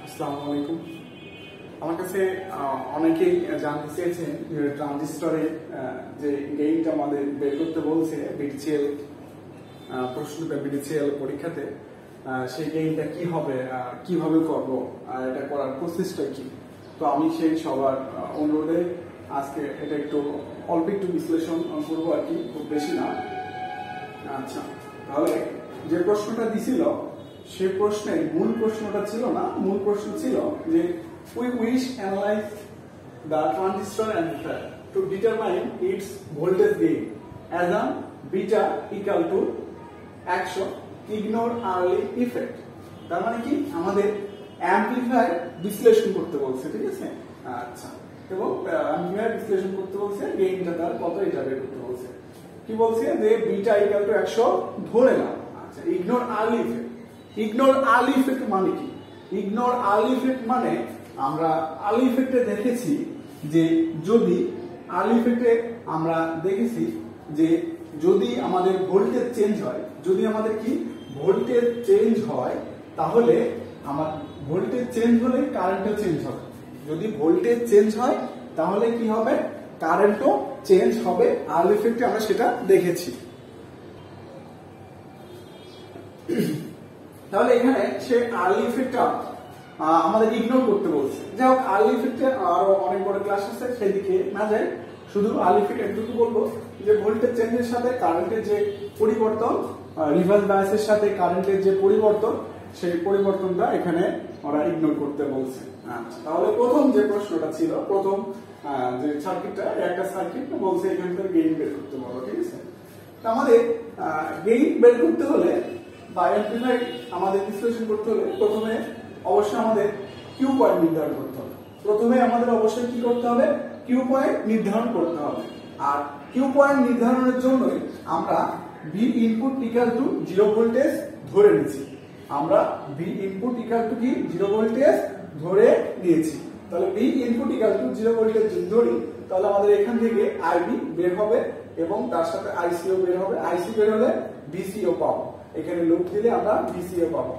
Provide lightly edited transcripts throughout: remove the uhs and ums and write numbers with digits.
আসসালামু আলাইকুম। আমার কাছে অনেকেই জানতে চেয়েছেন যে ট্রানজিস্টরে যে গেইনটা আমাদের বের করতে বলছে বিটিসিএল প্রশ্নটা বিটিসিএল পরীক্ষাতে, সেই গেইনটা কি হবে, কিভাবে করব, আর এটা করার প্রসেসটা কি। তো আমি সেই সবার অনুরোধে আজকে এটা একটু অল্প একটু বিশ্লেষণ করবো আর কি, খুব বেশি না। আচ্ছা, তাহলে যে প্রশ্নটা দিছিল সে প্রশ্নের মূল প্রশ্নটা ছিল না, মূল প্রশ্ন ছিল যে we wish analyze the transistor amplifier to determine its voltage gain as a beta equal to 100 ignore early effect। তার মানে কি আমাদের অ্যামপ্লিফায়ার বিশ্লেষণ করতে বলছে, ঠিক আছে। আচ্ছা, এবং অ্যামপ্লিফায়ার বিশ্লেষণ করতে বলছে, গেইনটা তার কত এটা বের করতে বলছে। কি বলছে যে বিটা ইকুয়াল টু 100 ধরে নাও। আচ্ছা, ignore early effect. Ignore early effect মানে কি? ইগনোর আর্লি ইফেক্ট মানে আমরা আর্লি ইফেক্টে দেখেছি যে যদি আর্লি ইফেক্টে আমরা দেখেছি যে যদি আমাদের ভোল্টেজ চেঞ্জ হয়, যদি আমাদের কি ভোল্টেজ চেঞ্জ হয়, তাহলে আমার ভোল্টেজ চেঞ্জ হলে কারেন্টও চেঞ্জ হবে। যদি ভোল্টেজ চেঞ্জ হয় তাহলে কি হবে, কারেন্টও চেঞ্জ হবে। আর্লি ইফেক্টে আমরা সেটা দেখেছি। তাহলে এখানে সে আর্লি ইফেক্টটা আমাদের ইগনোর করতে বলছে। যাই হোক, আর্লি ইফেক্টে আরো অনেক বড় ক্লাস আছে, সেদিকে না যাই, শুধু আর্লি ইফেক্ট একটু বলবো যে ভোল্টেজ চেঞ্জের সাথে কারেন্টের যে পরিবর্তন, রিভার্স বায়াসের সাথে কারেন্টের যে পরিবর্তন, সেই পরিবর্তনটা এখানে ওরা ইগনোর করতে বলছে। আচ্ছা, তাহলে প্রথম যে প্রশ্নটা ছিল, প্রথম যে সার্কিটটা, একটা সার্কিট বলছে এখান থেকে গেইন বের করতে বলো, ঠিক আছে। তো আমাদের গেইন বের করতে হলে বা অ্যামপ্লিফায়ার আমাদের বিশ্লেষণ করতে হলে প্রথমে অবশ্যই আমাদের কিউ পয়েন্ট নির্ধারণ করতে হবে। প্রথমে আমাদের অবশ্যই কি করতে হবে, কিউ পয়েন্ট নির্ধারণ করতে হবে। আর কিউ পয়েন্ট নির্ধারণের জন্যই আমরা V input equal two 0 voltage ধরে নিয়েছি। আমরা ভি ইনপুট ইকুয়াল টু কি 0 ভোল্টেজ ধরে নিয়েছি। তাহলে V input equal two 0 voltage ধরি, তাহলে আমাদের এখান থেকে আইবি বের হবে এবং তার সাথে আইসিও বের হবে। আইসি বের হলে বিসিও পাবো। এখানে লুপ দিলে আমরা বিসিও পাবো,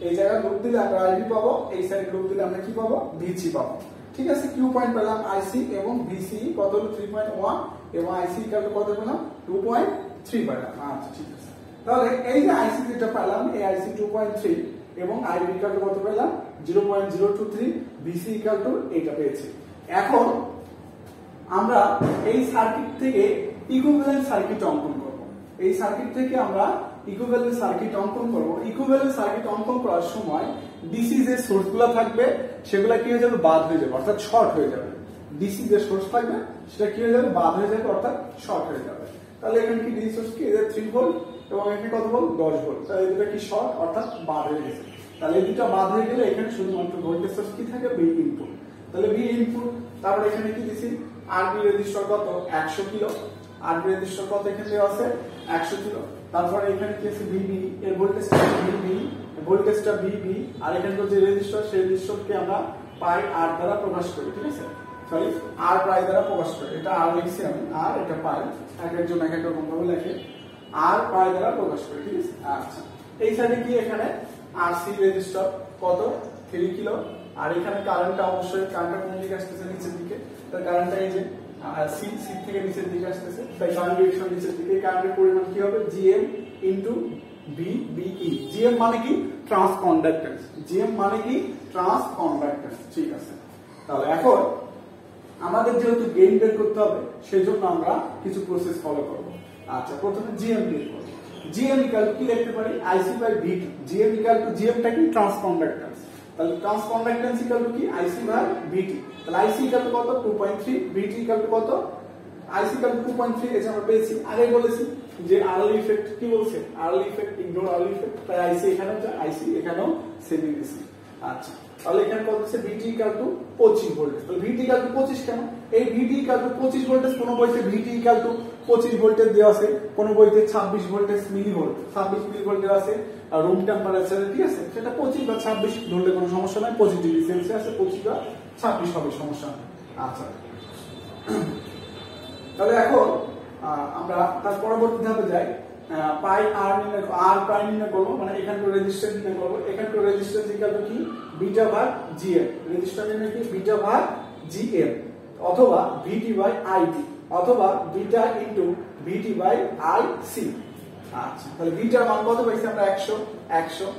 এই জায়গায় লুপ দিলে আমরা আইবি পাবো, এই সাইড লুপ দিলে আমরা কি পাবো, ভিসি পাবো। ঠিক আছে, কিউ পয়েন্ট পেলাম আইসি এবং ভিসি কত হলো 3.1 এবং আইসি ইকুয়াল টু কত পেলাম 2.3 পেলাম। আচ্ছা, ঠিক আছে। তাহলে এই যে আইসি যেটা পেলাম, এই আইসি 2.3 এবং আইবি ইকুয়াল টু কত পেলাম 0.023, ভিসি ইকুয়াল টু এটা পেয়েছি। এখন আমরা এই সার্কিট থেকে ইকুইভ্যালেন্ট সার্কিট অঙ্কন করব। এই সার্কিট থেকে আমরা ইকুইভ্যালেন্ট সার্কিট অঙ্কন করব। ইকুইভ্যালেন্ট সার্কিট অঙ্কন করার সময় ডিসি যে সোর্সগুলো থাকবে সেগুলো কি হয়ে যাবে, বাদ হয়ে যাবে, অর্থাৎ শর্ট হয়ে যাবে। ডিসি যে সোর্স থাকবে সেটা কি হয়ে যাবে, বাদ হয়ে যাবে, অর্থাৎ শর্ট হয়ে যাবে। তাহলে এখানে কি ডিসি সোর্স কি 3 ভোল্ট এবং এখানে কত ভোল্ট 10 ভোল্ট। তাহলে এটা কি শর্ট, অর্থাৎ বাদ হয়ে গেছে। তাহলে এই দুটো বাদ হয়ে গেলে এখানে শুধুমাত্র ভোল্টেজ সোর্স কি থাকে, ভি ইনপুট। তাহলে ভি ইনপুট, তারপর এখানে কি দিছি, আরবি রেজিস্টার কত 100 কিলো, আরবি রেজিস্টার কত এখানে দেওয়া আছে 100 কিলো। তারপরে এখানে কি আছে ভিবি, এর ভোল্টেজটা ভিবি, ভোল্টেজটা ভিবি, আর এখানে যে রেজিস্টার সেই রেজিস্টারকে আমরা পাই আর দ্বারা প্রকাশ করি, ঠিক আছে। সরি, আর পাই দ্বারা প্রকাশ করি। এটা আর লিখছি আমি, আর এটা পাই, এক একজন এক এক রকম ভাবে লেখে, আর পাই দ্বারা প্রকাশ করি, ঠিক আছে। আচ্ছা, এই সাইডে কি এখানে আরসি রেজিস্টার কত 3 কিলো, আর এখানে কারেন্টটা অবশ্যই কারেন্টটা কোন দিকে আসতেছে, নিচের দিকে। তার কারেন্টটা এই যে সি থেকে নিচের দিকে আসতেছে, তাই কারেন্ট ডিরেকশন নিচের দিকে। কারেন্টের পরিমাণ কি হবে, জিএম ইনটু বিবিই। জিএম মানে কি ট্রান্সকন্ডাক্ট্যান্স, জিএম মানে কি ট্রান্সকন্ডাক্ট্যান্স, ঠিক আছে। তাহলে এখন আমাদের যেহেতু গেইন বের করতে হবে, সেজন্য আমরা কিছু প্রসেস ফলো করব। আচ্ছা, প্রথমে জিএম বের করব। জিএম ইকুয়াল টু কি লিখতে পারি, IC by VT. GM equal to, জিএমটা কি ট্রান্সকন্ডাক্ট্যান্স, তাহলে ট্রান্সকন্ডাক্ট্যান্স ইকুয়াল টু কি আইসি বাই ভিটি। তাহলে আইসি ইকুয়াল টু কত 2.3, ভিটি ইকুয়াল টু কত, আইসি ইকুয়াল টু 2.3। এই যে আমরা পেয়েছি, আগে বলেছি যে আর্লি ইফেক্ট কি বলছে, early effect ignore early effect. তাই আইসি এখানেও যা, আইসি এখানেও সেম দিয়েছি। আচ্ছা, তাহলে এখানে কত হচ্ছে, ভিটি ইকুয়াল টু 25 ভোল্টেজ। তাহলে ভিটি ইকুয়াল টু 25 কেন, এই ভিটি ইকুয়াল টু 25 ভোল্টেজ কোন বইতে ভিটি ইকুয়াল টু 25 ভোল্টেজ দেওয়া আছে, কোন বইতে 26 ভোল্টেজ মিলিভোল্ট, 26 মিলিভোল্ট দেওয়া আছে। আর রুম টেম্পারেচার, ঠিক আছে, সেটা 25 বা 26 ধরলে কোনো সমস্যা নাই, 25 ডিগ্রি সেলসিয়াস, 25 বা 26 হবে, সমস্যা নেই। আচ্ছা, তাহলে এখন আমরা তার পরবর্তী ধাপে যাই। পাই আর নির্ণয় আর প্রাইম নির্ণয় করবো, মানে এখানকার রেজিস্ট্যান্স নির্ণয় করবো। এখানকার রেজিস্ট্যান্স ইকুয়াল টু কি বিটা ভাগ জিএম, রেজিস্ট্যান্স নির্ণয় কি বিটা ভাগ জিএম, অথবা ভিটি বাই আইটি, অথবা beta into VT by IC. আচ্ছা, তাহলে বিটার মান কত পাইছি আমরা 100,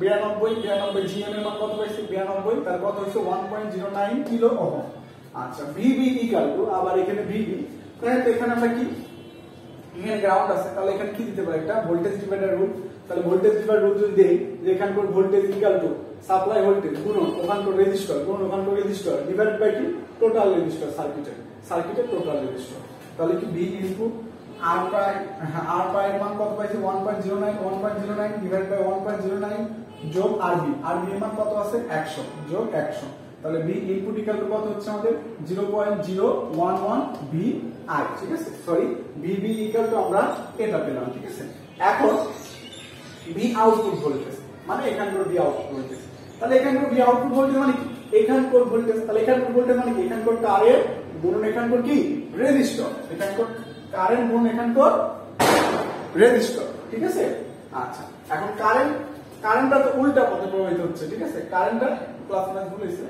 92 জিএম এর মান কত পাইছি 92, তার কত হইছে 1.09 কিলো ওহম। আচ্ছা, ভিবি ইকুয়াল টু, আবার এখানে ভিবি, তাহলে এখানে আমরা কি, এখানে গ্রাউন্ড আছে, তাহলে এখানে কি দিতে পারি একটা ভোল্টেজ ডিভাইডার রুল। তাহলে ভোল্টেজ ডিভাইডার রুল যদি দেই যে এখানকার voltage equal to supply voltage গুণন ওখানকার রেজিস্টর গুণন ওখানকার রেজিস্টর ডিভাইড বাই কি টোটাল রেজিস্টর সার্কিটের টোটাল রেজিস্টর। তাহলে কি ভি ইনপুট আর প্রাই এর মান কত পাইছি 1.09 ডিভাইড বাই 1.09 যোগ আরবি এর মান কত আছে 100 যোগ 100। তাহলে বি ইনপুট ইকুয়াল টু কত হচ্ছে আমাদের 0.011 ভি আই, ঠিক আছে, সরি ভিবি ইকুয়াল টু আমরা এটা পেলাম, ঠিক আছে। এখন ভি আউটপুট ভোল্টেজ মানে এখানকার ভি আউটপুট ভোল্টেজ, তাহলে এখানকার ভি আউটপুট ভোল্টেজ মানে কি এখানকার ভোল্টেজ, তাহলে এখানকার ভোল্টেজ মানে কি এখানকার কারেন্ট গুণন এখানকার কি রেজিস্টর, এখানকার কারেন্ট গুণন এখানকার রেজিস্টর, ঠিক আছে। আচ্ছা, এখন কারেন্টটা তো উল্টা পথে প্রবাহিত হচ্ছে, ঠিক আছে, কারেন্টটা প্লাস মাইনাস ভুলেছে,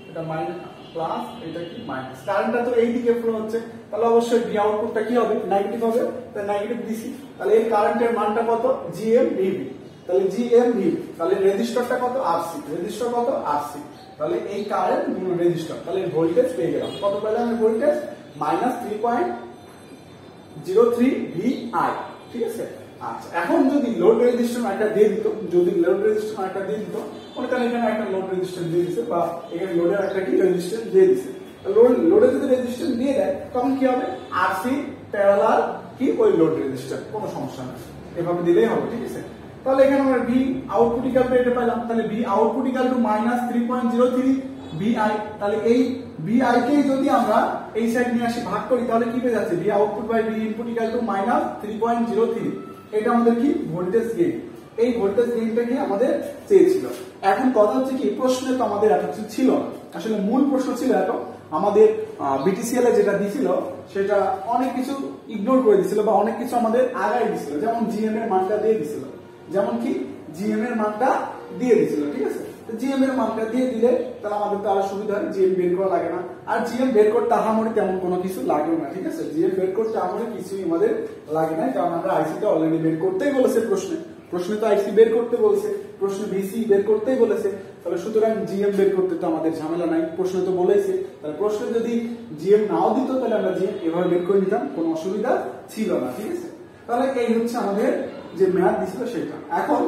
এটা মাইনাস প্লাস এটা কি মাইনাস, কারেন্টটা তো এই দিকে ফ্লো হচ্ছে, তাহলে অবশ্যই ভি আউটপুটটা কি হবে নেগেটিভ হবে, তাহলে নেগেটিভ দিছি, তাহলে এই কারেন্টের মানটা কত জিএম ভিবি, তাহলে জিএম ভিবি, তাহলে রেজিস্টরটা কত আরসি, রেজিস্টর কত আরসি, তাহলে এই কারেন্ট গুণ রেজিস্টর, তাহলে ভোল্টেজ পেয়ে গেলাম কত পেলাম ভোল্টেজ -3.03 ভি আই, ঠিক আছে। আচ্ছা, এখন যদি লোড রেজিস্ট্যান্স একটা দিয়ে দিত, মনে করেন এখানে একটা লোড রেজিস্ট্যান্স দিয়ে দিছে বা এখানে লোডের একটা কি রেজিস্ট্যান্স দিয়ে দিছে, লোডে যদি রেজিস্ট্যান্স দিয়ে দেয় তখন কি হবে আরসি প্যারালাল কি ওই লোড রেজিস্ট্যান্স, কোনো সমস্যা নেই, এভাবে দিলেই হবে, ঠিক আছে। তাহলে এখানে আমরা ভি আউটপুট ইকুয়াল টু এটা পেলাম, তাহলে V output equal to -3.03 V I, তাহলে এই ভি আই কে যদি আমরা এই সাইড নিয়ে আসি ভাগ করি তাহলে কি পেয়ে যাচ্ছে V output by V input equal to -3.03, এটা আমাদের কি ভোল্টেজ গেইন, এই ভোল্টেজ গেইনটাকে আমাদের চেয়েছিল। এখন কথা হচ্ছে কি প্রশ্নে তো আমাদের এত কিছু ছিল না, আসলে মূল প্রশ্ন ছিল এত আমাদের বিটিসিএল এ যেটা দিছিল সেটা অনেক কিছু ইগনোর করে দিছিল বা অনেক কিছু আমাদের আগায় দিছিল, যেমন জিএম এর মানটা দিয়ে দিছিল, যেমন কি জিএম এর মানটা দিয়ে দিছিল, ঠিক আছে। জিএম এর মানটা দিয়ে দিলে তাহলে আমাদের তো আরো সুবিধা হয়, জিএম বের করা লাগে না, আর জিএম বের করতে আহামরি তেমন কোনো কিছু লাগে না, ঠিক আছে, জিএম বের করতে আহামরি কিছুই আমাদের লাগে না, কারণ আমরা আইসিটা অলরেডি বের করতেই বলেছে প্রশ্নে তো আইসি বের করতে বলছে, প্রশ্নে ভিসি বের করতেই বলেছে, তাহলে সুতরাং জিএম বের করতে তো আমাদের ঝামেলা নাই, প্রশ্নে তো বলেছে, তাহলে প্রশ্নে যদি জিএম নাও দিত তাহলে আমরা জিএম এভাবে বের করে নিতাম, কোনো অসুবিধা ছিল না, ঠিক আছে। তাহলে এই হচ্ছে আমাদের যে ম্যাথ দিছিল সেটা। এখন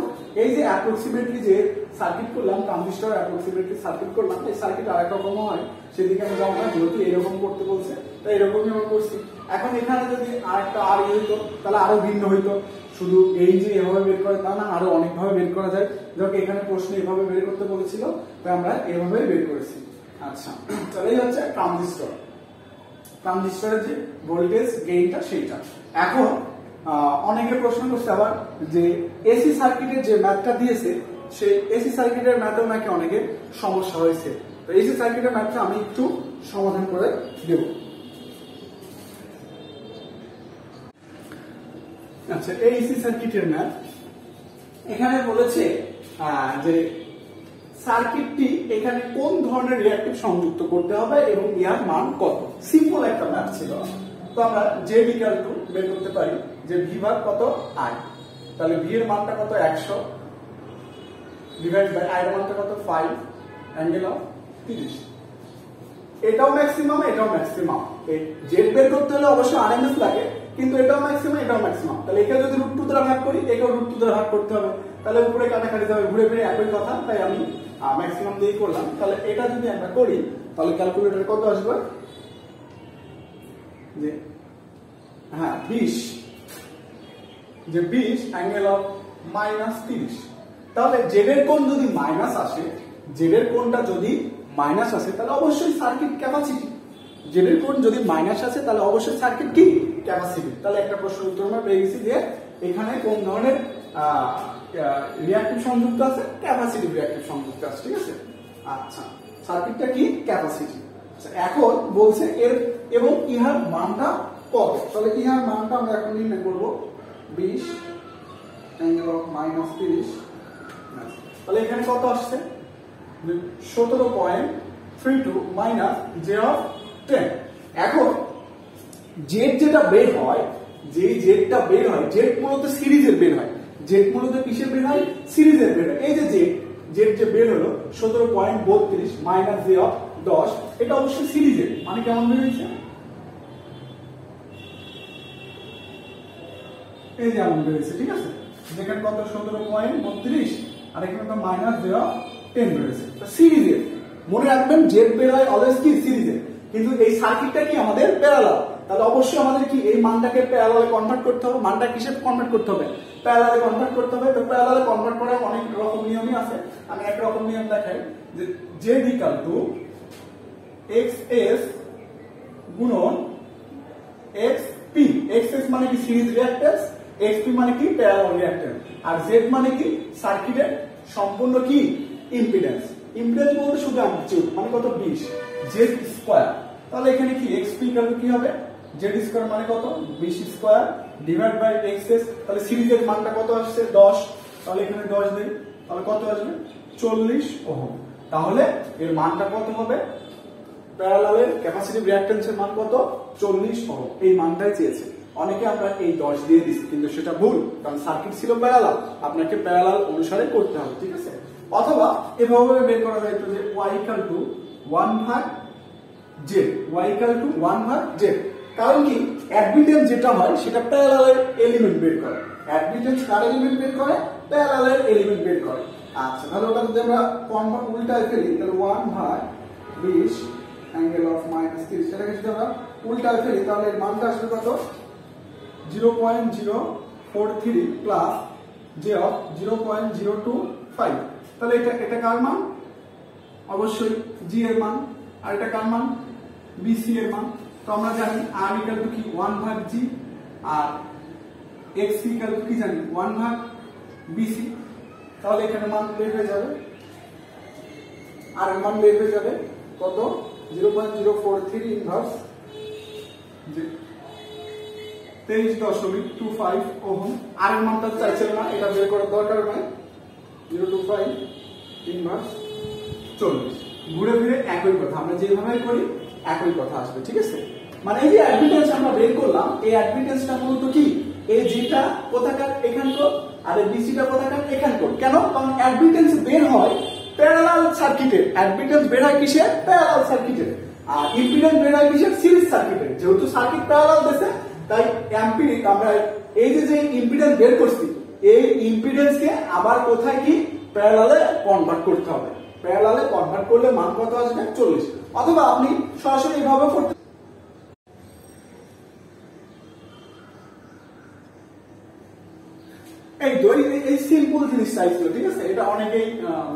এই যে অ্যাপ্রক্সিমেটলি যে সার্কিট করলাম, ট্রানজিস্টর অ্যাপ্রক্সিমেটলি সার্কিট করলাম, এই সার্কিট আরেক রকম হয়, সেদিকে আমরা যাবো না, যেহেতু এরকম করতে বলছে তাই এরকমই আমরা করছি। এখন এখানে যদি আরেকটা আর হইতো তাহলে আরো ভিন্ন হইতো, শুধু এই যে এভাবে বের করে তা না, আরো অনেকভাবে বের করা যায়, যখন এখানে প্রশ্ন এভাবে বের করতে বলেছিল তাই আমরা এভাবে বের করেছি। আচ্ছা, তাহলে এই হচ্ছে ট্রানজিস্টরের যে ভোল্টেজ গেইনটা সেইটা। এখন অনেকে প্রশ্ন করছে আবার যে এসি সার্কিটের যে ম্যাথটা দিয়েছে সেই এসি সার্কিটের ম্যাথেও নাকি অনেকের সমস্যা হয়েছে, তো এসি সার্কিটের ম্যাথটা আমি একটু সমাধান করে দেব। আচ্ছা, এই এসি সার্কিটের ম্যাথ এখানে বলেছে যে সার্কিটটি এখানে কোন ধরনের রিঅ্যাক্টিভ সংযুক্ত করতে হবে এবং ইয়ার মান কত, সিম্পল একটা ম্যাথ ছিল। তো আমরা জেড ইকুয়াল টু বের করতে পারি যে ভি ভাগ কত আই, তাহলে ভি এর মানটা কত 100 ডিভাইড বাই আই এর মানটা কত 5 অ্যাঙ্গেল অফ 30, এটাও ম্যাক্সিমাম এটাও ম্যাক্সিমাম, এই জেড বের করতে হলে অবশ্যই আরএমএস লাগে, কিন্তু এটাও ম্যাক্সিমাম এটাও ম্যাক্সিমাম, তাহলে একে যদি √2 দ্বারা ভাগ করি একেও √2 দ্বারা ভাগ করতে হবে, তাহলে উপরে কাটাকাটি যাবে, ঘুরে ফিরে একই কথা, তাই আমি ম্যাক্সিমাম দিয়ে করলাম। তাহলে এটা যদি আমরা করি তাহলে ক্যালকুলেটরে কত আসবে যে 20 অ্যাঙ্গেল অফ -30, তাহলে জেড এর কোণ যদি মাইনাস আসে, জেড এর কোণটা যদি মাইনাস আসে তাহলে অবশ্যই সার্কিট ক্যাপাসিটি, জেড এর কোণ যদি মাইনাস আসে তাহলে অবশ্যই সার্কিট কি ক্যাপাসিটি। তাহলে একটা প্রশ্ন উত্তর আমরা পেয়ে গেছি যে এখানে কোন ধরনের রিঅ্যাক্টিভ সংযুক্ত আছে, ক্যাপাসিটিভ রিঅ্যাক্টিভ সংযুক্ত আছে, ঠিক আছে। আচ্ছা, সার্কিটটা কি ক্যাপাসিটি। এখন বলছে এর এবং ইহার মানটা কত, তাহলে ইহার মানটা আমরা এখন নির্ণয় করব। 20 অ্যাঙ্গেল অফ -30। তাহলে এখানে কত আসছে 17.32 মাইনাস জে অফ 10। এখন জেড যেটা বের হয়, যেই জেডটা বের হয়, জেড মূলত সিরিজের বের হয়, জেড মূলত কিসের বের হয়, সিরিজের বের হয়। এই যে জেড যে বের হলো 17.32 মাইনাস জে অফ 10, এটা অবশ্যই সিরিজের, মানে কেমন বের হয়েছে, এই যে এমন বের হয়েছে, ঠিক আছে। যেখানে কত 17.32 আর এখানে তো মাইনাস জে অফ 10 বের হয়েছে, সিরিজের। মনে রাখবেন জেড বের হয় অলওয়েজ কি সিরিজের, কিন্তু এই সার্কিটটা কি আমাদের প্যারালাল, তাহলে অবশ্যই আমাদের কি এই মানটাকে প্যারালালে কনভার্ট করতে হবে। মানটা কিসে কনভার্ট করতে হবে, প্যারালালে কনভার্ট করতে হবে। তো প্যারালালে কনভার্ট করার অনেক রকম নিয়মই আছে, আমি এক রকম নিয়ম দেখাই, যে জেড ইকুয়াল টু এক্সএস গুণন এক্সপি। এক্সএস মানে কি সিরিজ রিঅ্যাক্ট্যান্স, এক্সপি মানে কি প্যারালাল রিঅ্যাক্ট্যান্স, আর জেড মানে কি সার্কিটের সম্পূর্ণ কি ইম্পিডেন্স। ইম্পিডেন্স বলতে শুধু অ্যাম্পলিটিউড, মানে কত 20 জেড স্কয়ার। তাহলে এখানে কি এক্সপি কি হবে, জেড স্কয়ার মানে কত 20 স্কয়ার ডিভাইড বাই এক্সএস। তাহলে সিরিজের মানটা কত আসছে 10, তাহলে এখানে 10 দেই, তাহলে কত আসবে 40 ওহম। তাহলে এর মানটা কত হবে, প্যারালালের ক্যাপাসিটিভ রিঅ্যাকট্যান্সের মান কত 40 ওহম। এই মানটাই চেয়েছে। অনেকে আমরা এই 10 দিয়ে দিচ্ছি, কিন্তু সেটা ভুল, কারণ সার্কিট ছিল প্যারালাল, আপনাকে প্যারালাল অনুসারে করতে হবে, ঠিক আছে। অথবা এভাবে বের করা যায় যে y equal to 1/z, y equal to 1/z। কারণ কি অ্যাডমিটেন্স যেটা হয় সেটা প্যারালালের এলিমেন্ট বের করে, অ্যাডমিটেন্স কার এলিমেন্ট বের করে, প্যারালালের এলিমেন্ট বের করে। আচ্ছা, তাহলে ওটা যদি আমরা কনভার্ট উল্টায় ফেলি, তাহলে 1/20 অ্যাঙ্গেল অফ -30, সেটাকে যদি আমরা উল্টায় ফেলি তাহলে এর মানটা আসবে কত 0.043 প্লাস জে অফ 0.025। তাহলে এটা কার মান, অবশ্যই জি এর মান, আর এটা কার মান, বিসি এর মান। তো আমরা জানি আর ইকুয়াল টু কি 1/g, R x equal to কি জানি 1/বিসি। তাহলে এখানে মান বের হয়ে যাবে, আর এর মান বের হয়ে যাবে কত 0.043 ইনভার্স 23.25 ওহম। আর এর মানটা চাইছিল না, এটা বের করার দরকার নাই, 0.25 ইনভার্স 40। ঘুরে ফিরে একই কথা, আমরা যেভাবে করি একই কথা আসবে, ঠিক আছে। মানে এই যে অ্যাডমিটেন্স আমরা বের করলাম, এই অ্যাডমিটেন্সটা মূলত কি, এই জিটা কোথাকার এখানকার, আর এই বিসিটা কোথাকার এখানকার। কেন, কারণ অ্যাডমিটেন্স বের হয় প্যারালাল সার্কিটের, অ্যাডমিটেন্স বের হয় কিসের, প্যারালাল সার্কিটের, আর ইম্পিডেন্স বের হয় কিসের, সিরিজ সার্কিটের। যেহেতু সার্কিট প্যারালাল দেশে, তাই এম্পিরিক আমরা এই যে ইম্পিডেন্স বের করছি, এই ইম্পিডেন্সকে আবার কোথায় কি প্যারালালে কনভার্ট করতে হবে। প্যারালালে কনভার্ট করলে মান কত আসবে 40। অথবা আপনি সরাসরি এইভাবে করতে, এই সিম্পল জিনিস চাইছিল, ঠিক আছে। এটা অনেকেই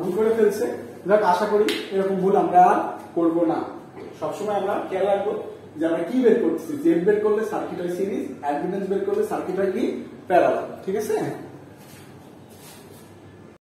ভুল করে ফেলছে, যাক আশা করি এরকম ভুল আমরা আর করবো না। সবসময় আমরা খেয়াল রাখবো যে আমরা কি বের করতেছি, জেড বের করলে সার্কিট হয় সিরিজ, অ্যাডমিটেন্স বের করলে সার্কিট হয় কি প্যারালাল, ঠিক আছে।